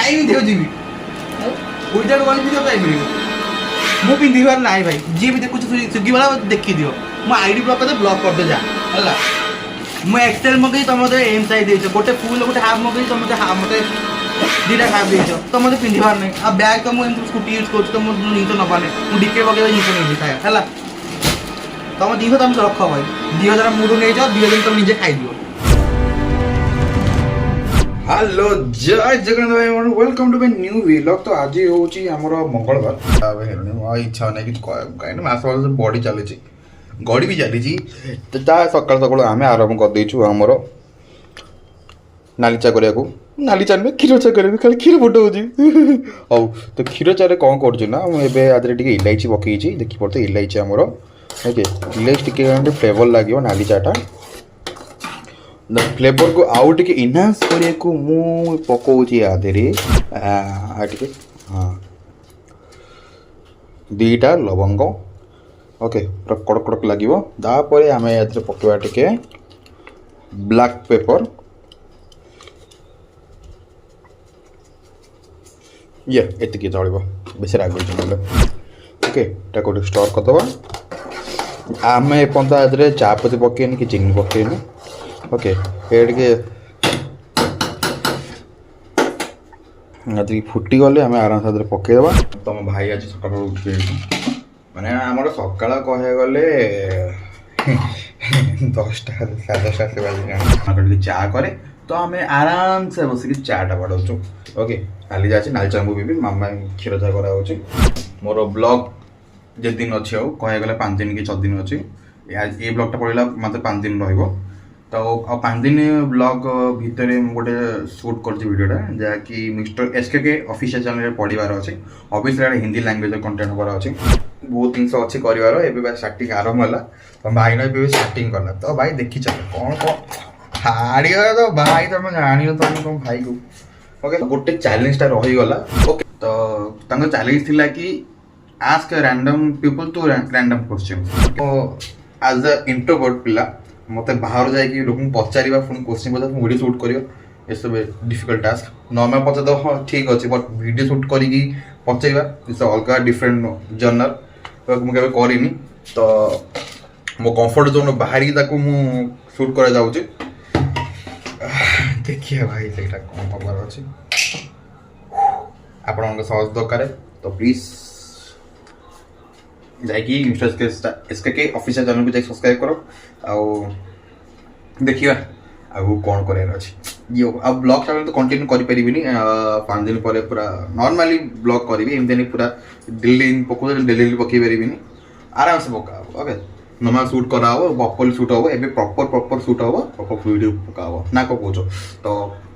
କାଇଁ ପିନ୍ଧିବାକୁ ଯିବି ୱିଦାଉଟ୍ ୱାନ୍ ପିନ୍ଧିବାକୁ କାଇଁ ମିଳିବ ମୁଁ ପିନ୍ଧିବାର ନାହିଁ ଭାଇ ଯିଏ ବି ଦେଖୁଛି ସ୍ୱିଗି ବାଲା ଦେଖିଦିଅ ମୋ ଆଇଡି ବ୍ଲକ୍ କରିଦେ ବ୍ଲକ୍ କରିଦେ ଯା ହେଲା ମୁଁ ଏକ୍ସେଲ୍ ମଗେଇ ତମେ ମୋତେ ଏମ୍ ସାଇଜ୍ ଦେଇଛ ଗୋଟେ ଫୁଲ୍ ଗୋଟେ ହାଫ୍ ମଗେଇ ତମେ ମୋତେ ଦୁଇଟା ହାଫ୍ ଦେଇଛ ତ ମୋତେ ପିନ୍ଧିବାର ନାହିଁ ଆଉ ବ୍ୟାଗ୍ ତ ମୁଁ ଏମିତି ସ୍କୁଟି ୟୁଜ୍ କରୁଛି ତ ମୁଁ ଜିନିଷ ନେବାର ନାହିଁ ମୁଁ ଡିକେ ପକେଇବା ଜିନିଷ ନେଇଛି ହେଲା ତମ ଜିନିଷ ତମେ ରଖ ଭାଇ 2000 ମୁଣ୍ଡୁ ନେଇଯାଅ 2000 ତମେ ନିଜେ ଖାଇଦିଅ। हेलो जय जगन्नाथ भाई welcome to my new vlog. तो आज होची हमर मंगलवार इच्छा नहीं कि कहीं मास बॉडी चली गड़ी भी चली तो ता सकाल सकाल आम आरंभ कर देचु हमर नाली चा करिया को नाली चा में क्षीर चा करेबी खाली क्षीर फुट होची औ तो क्षीर चा रे कोन करछु ना हम एबे आदरे टिके इलायची पकेइची देखि पड़ते इलायची हमर ओके इलायची टिके फ्लेवर लागियो नाली चाटा फ्लेवर को आउ टे इनहांस करने को मु पकाउची आधेरे टे हाँ दीटा लवंग ओके पूरा कड़क कड़क लगे तापर आम या पकवा टे ब्लैक पेपर ये एतिक चलो बेस राग ओके गोटे स्टोर करदे आम एपर्तन चापती पकेनि कि चीनी पकेनि ओके ये फुटी गले आम आराम से पकईदे तुम भाई आज सकाल उठ माने आम सकाल कहे गले 10टा 10:30 से बाजी चा करे तो आम आराम से बसिक चाटा बाड़ाऊँ ओके नाली जा नाली चांगू भी मामा क्षीर चा करा मोर ब्लॉग जे दिन अच्छी कहे गले 5 दिन कि 6 दिन अच्छी ये ब्लॉगटा पड़ेगा मत 5 दिन रही तो 5 दिन ब्लॉग भितर गोटे शूट कर वीडियोटा जहाँकि मिस्टर एसके ऑफिशियल चैनल पढ़ार अच्छे ऑफिशियल हिंदी लैंग्वेज कंटेंट होबार अच्छे बहुत जिन अच्छे कर स्टार्टिंग आरंभ है तो भाई ना स्टार्टिंग कला तो भाई देखी चल कौन कौन हाड़ी तो भाई तुम जान तुम तुम भाई को ओके गोटे चैलेंजटा रहीगला ओके तो चैलेंज थिला कि ask random people to random question तो एज अ इंट्रोवर्ट पिला मत बाहर जाकि लोक पचार पुणी क्वेश्चन पचार वीडियो शूट कर सब डिफिकल्ट टास्क नॉर्मल पचार तो हाँ ठीक अच्छे बट वीडियो शूट करके पचार इट्स अलग डिफरेंट जर्नल मुझे करनी तो मो कंफर्ट जोन बाहर शूट कर देखिए भाई से कौन खबर अच्छे आपण सहज दरकार तो प्लीज जाकि एसके ऑफिशियल चैनल को सब्सक्राइब करो आउ देखिए आगु कौन करार अच्छे ये आ ब्लॉग चैनल तो कंटिन्यू कर पारि 5 दिन पर पूरा नॉर्मली ब्लॉग करी एमती पूरा डेली पकाऊ डेली पकई पारि आराम से पका ओके नॉर्मल शूट करा प्रॉपर शूट हम ए प्रॉपर शूट हम प्रॉपर वीडियो पका ना कौन कौच तो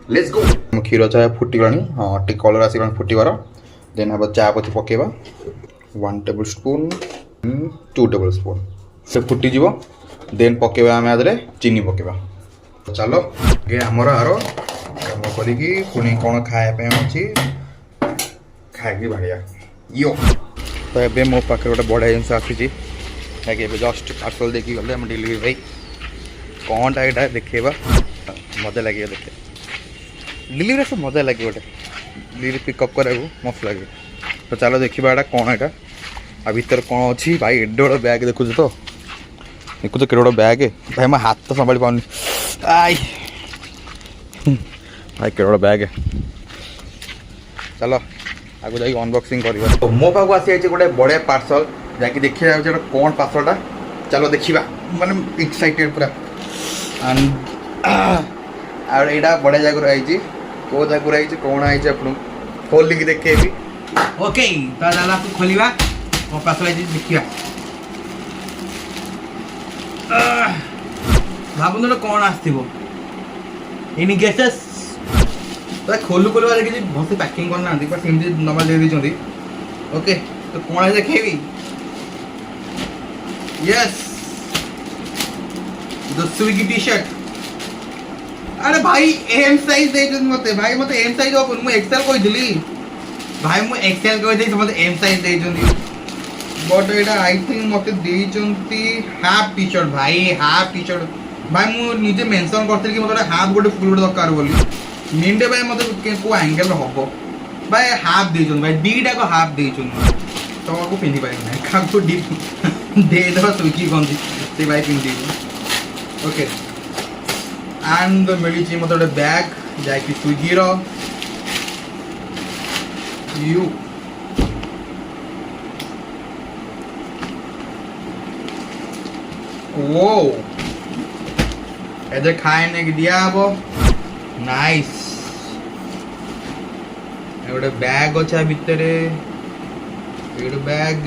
लेट्स गो क्षीर चाय फुटीगला हाँ टे कलर आसगला फुटबार देन हम चा पत्ती पकेबा 1 टेबल स्पून 2 टेबल स्पून से फुटीज देन पकेबा आम आदरे चीनी पकेबा चलो ये आमर आर कम करी पुणी कौन खायापी अच्छी खाई भाड़िया यो तो ये मो पाखे गोटे बढ़िया जिन आसी जस्ट पार्सल देखी गले डिलीवरी भाई कौनटा यहाँ देखा मजा लगे देखे डिलीवरी सब मजा लगे गोटे डिलीवरी पिकअप करा मस्त लगे तो चलो देखा यहाँ कौन यहाँ आ भर कौन अच्छी भाई एडे बड़ बैग देखुच तो देखुच के बड़ बैग भाई मैं हाथ तो संभाली पाऊनी आई भाई के बड़ बैग चलो आगे जाकि अनबॉक्सिंग करवा तो मो पाक आसी गोटे बढ़िया पार्सल जाकि देखिए कौन पार्सलटा चलो देखा माने एक्साइटेड पूरा और यहाँ बढ़िया जगह आई कौ जगह आई कौन आई आप खोलिकी देखेबी ओके तो चलो खोलिबा कौन पार्सल आई देखिए भावुन कौन आसो एनी गेसेस तो खोलू खोलू देखिए भलसे पैकिंग करना सेमती नॉर्मल दे दी ओके तो कौन है देखेबी yes the Swiggy T shirt अरे भाई एम साइज दे मते भाई मते एम साइज ओपन मु एक्सएल कोइ दिली भाई मु एक्सएल कोइ दे मते एम साइज दे जंदी बट एटा आई थिंक मते दे जंती हाफ टी शर्ट भाई हाफ टी शर्ट भाई मु निजे मेंशन करथि कि मते हाफ गोटे फुल गोटे दरकार बोली मींडे भाई मते को एंगल हबो भाई हाफ देइछन भाई दीटा को हाफ देइछन तुमको पिंधि पाइ ना काको डिप दे दो स्विगी गंजी से भाई पिंधि ओके एंड मिली मत गोटे बैग जाकि स्विगी रो यू वो ऐसे खाने के दिया अब नाइस गोटे बैग अच्छा भितर गोटे बैग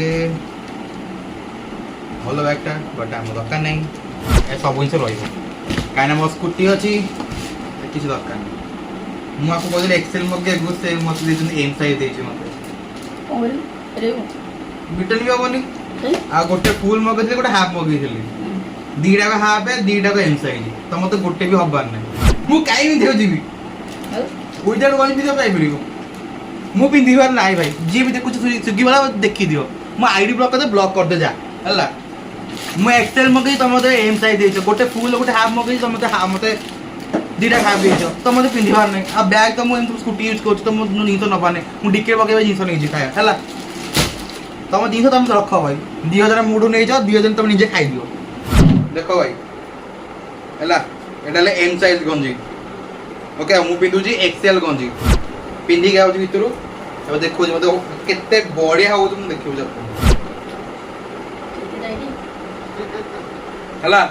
भल बैगटा बट आम दरकार नहीं सब जिन रही मो स्कूटी अच्छी किसी दरकार नहीं मुझे कहली एक्सेल मगेगु से मत एम साइज देती मत बिटल भी हेनी आ गोटे फुल मगेली गोटे हाफ मगेली दीटा को हाफ है दीटा को एम साइज तो मत गोटे भी हबार नहीं मु कहीं भी जीवी विदाउट वन भी पाइपर मु पिंधिबार ना भाई जी भी देखुछ स्विगी वाला देखी दियो मो आईडी ब्लॉक कर ब्लॉक कर दे जा हला मु एक्सेल मगे तुम मते एम साइज देछ गोटे फुल गोटे हाफ मगे तुम मते हाफ मते दीटा हाफ देछ तो मते पिंधिबार नै आ बैग तो मु एम स्कूटी यूज करछ तो मु नी तो नबाने मु डिके बगे जिंस नै जी खाया हला तुम जिंस तुम रख भाई 2000 मुडू नै जाओ 2000 तुम निजे खाई दियो देखो भाई हला एटाले एम साइज गंजी ओके मु पिंधु जी एक्सेल गंजी पिंधि गया भितर अब देखो मत केते बढ़िया हो तुम देखियो जब हला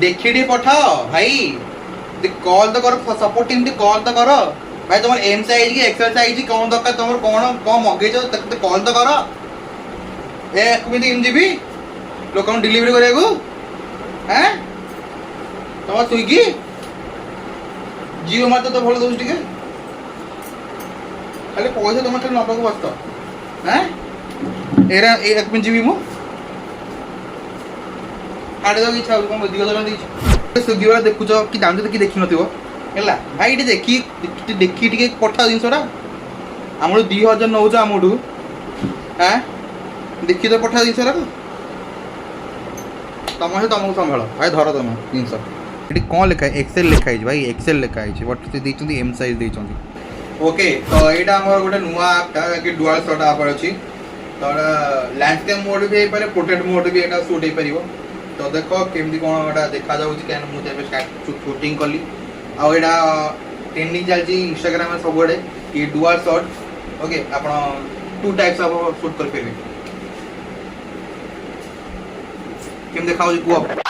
देखिडी पठाओ भाई कॉल तो करो सपोर्ट टीम कॉल तो करो भाई तुम एम साइज की एक्सेल साइज कौन दरकार तुम कौन मगेच कॉल तो करो ए जीबी लोक डिलीवरी करा हैं तुम स्विगी जियो मार्ट तो भल दौर टे खाली पैसा तुम खाली नबा बस हैं एरा एक जीबी मु आड़े दो इच्छा कौन अधिक दे स्विगी वाला देखुच कि जान कि देखी है भाई ये देखी टे पठा जिनसा आम 2000 नौ आमठू हाँ देखी तो पठा जिनसा तुम से तुमको संभाल भाई धर तुम जिनस ये कौन लिखा है एक्सेल लिखाई भाई एक्सेल लिखाई बट से एम साइज देते ओके तो यहाँ आम गोटे नुआ आपटा कि डुआल शॉट आप अच्छी तो लैंडस्केप मोड भी हो पोर्ट्रेट मोड भी यहाँ सुट हो पार तो देख केमती कौन यहाँ देखा जाऊँगी मुझे शूटिंग कली आईटा ट्रेंडिंग चलती इंस्टाग्राम सब ये डुआल शॉट ओके आप 2 टाइप्स ऑफ शूट कर पारे केम देखा कह